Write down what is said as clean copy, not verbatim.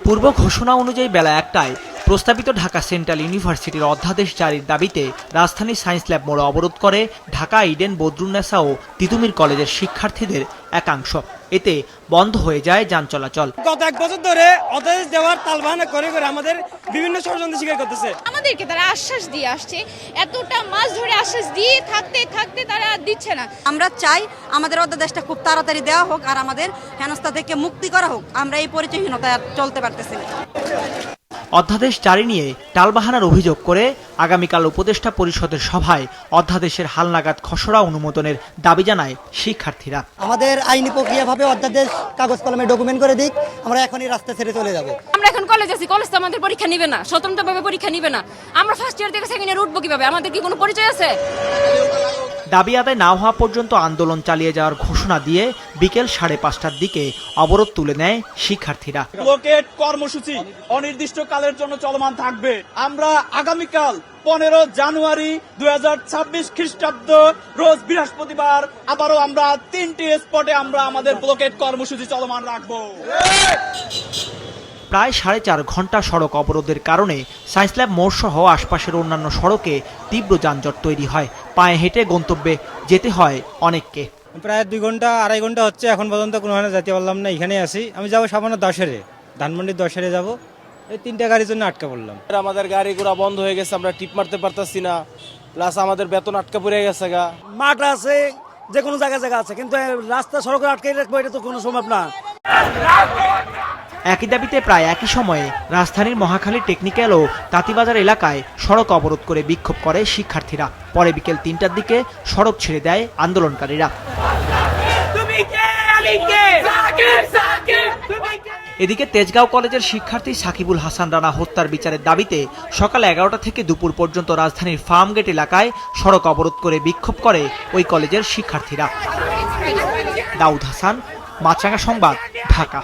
পূর্ব ঘোষণা অনুযায়ী বেলা ১টায় প্রস্তাবিত ঢাকা সেন্ট্রাল ইউনিভার্সিটির অধ্যাদেশ জারির দাবিতে রাজধানীর সায়েন্স ল্যাব মোড় অবরোধ করে ঢাকা ইডেন বদরুন্নেসা ও তিতুমির কলেজের শিক্ষার্থীদের একাংশ। এতে বন্ধ হয়ে যায় যান চলাচল। গত 1 বছর ধরে অধ্যাদেশ দেওয়ার তালবাহানা করে আমাদের বিভিন্ন ষড়যন্ত্র শিকার করতেছে। আমাদেরকে তারা আশ্বাস দিয়ে আসছে, এতটা মাস ধরে আশ্বাস দিয়ে থাকতে তারা দিচ্ছে না। আমরা চাই আমাদের অধ্যাদেশটা খুব তাড়াতাড়ি দেওয়া হোক আর আমাদের হেনস্থা থেকে মুক্তি করা হোক। আমরা এই পরিচয়হীনতায় চলতে পারতেছি না। অধ্যাদেশ জারি নিয়ে টালবাহানার অভিযোগ করে আগামীকাল উপদেষ্টা পরিষদের সভায় অধ্যাদেশের হালনাগাদ খসড়া অনুমোদনের দাবি জানায় শিক্ষার্থীরা। আমাদের আইনি প্রক্রিয়াভাবে অধ্যাদেশ কাগজ কলমে ডকুমেন্ট করে দিক, আমরা এখনই রাস্তা ছেড়ে চলে যাব। আমরা এখন কলেজ আছি, কলেজ তো আমাদের পরীক্ষা নিবে না, স্বতন্ত্রভাবে পরীক্ষা নিবে না। আমরা ফার্স্ট ইয়ার থেকে সেকেন্ড ইয়ার উঠবো কিভাবে? আমাদের কি কোনো পরিচয় আছে? দাবি আদায় না হওয়া পর্যন্ত আন্দোলন চালিয়ে যাওয়ার ঘোষণা দিয়ে বিকেল 5:30টার দিকে অবরোধ তুলে নেয় শিক্ষার্থীরা। ব্লকেড কর্মসূচি অনির্দিষ্টকালের জন্য চলমান থাকবে। আমরা আগামীকাল 15 জানুয়ারি 2026 খ্রিস্টাব্দ রোজ বৃহস্পতিবার আবারও আমরা 3টি স্পটে আমরা আমাদের ব্লকেড কর্মসূচি চলমান রাখবো। প্রায় 4.5 ঘন্টা সড়ক অবরোধের কারণে সায়েন্স ল্যাব মোড় সহ আশপাশের অন্যান্য সড়কে তীব্র যানজট তৈরি হয়। পায়ে হেঁটে গন্তব্যে যেতে হয় অনেককে। প্রায় 2 ঘন্টা 2.5 ঘন্টা হচ্ছে, এখন পর্যন্ত কোনো যেতে পারলাম না। এখানে আছি, আমি যাবো সামান্য 10-এ, ধানমন্ডির 10-এ যাবো। এই 3টা গাড়ির জন্য আটকা পড়লাম। আমাদের গাড়ি ঘোড়া বন্ধ হয়ে গেছে, আমরা টিপ মারতে পারতাছি না, প্লাস আমাদের বেতন আটকা পড়ে গেছে। মাঠ আছে, যে কোনো জায়গা আছে, কিন্তু রাস্তা সড়কে আটকে রাখবো এটা তো কোনো সম্ভব না। একই দাবিতে প্রায় একই সময়ে রাজধানীর মহাখালী টেকনিক্যাল ও তাঁতিবাজার এলাকায় সড়ক অবরোধ করে বিক্ষোভ করে শিক্ষার্থীরা। পরে বিকেল 3টার দিকে সড়ক ছেড়ে দেয় আন্দোলনকারীরা। এদিকে তেজগাঁও কলেজের শিক্ষার্থী সাকিবুল হাসান রানা হত্যার বিচারের দাবিতে সকাল 11টা থেকে দুপুর পর্যন্ত রাজধানীর ফার্মগেট এলাকায় সড়ক অবরোধ করে বিক্ষোভ করে ওই কলেজের শিক্ষার্থীরা। দাউদ হাসান, মাছরাঙা সংবাদ, ঢাকা।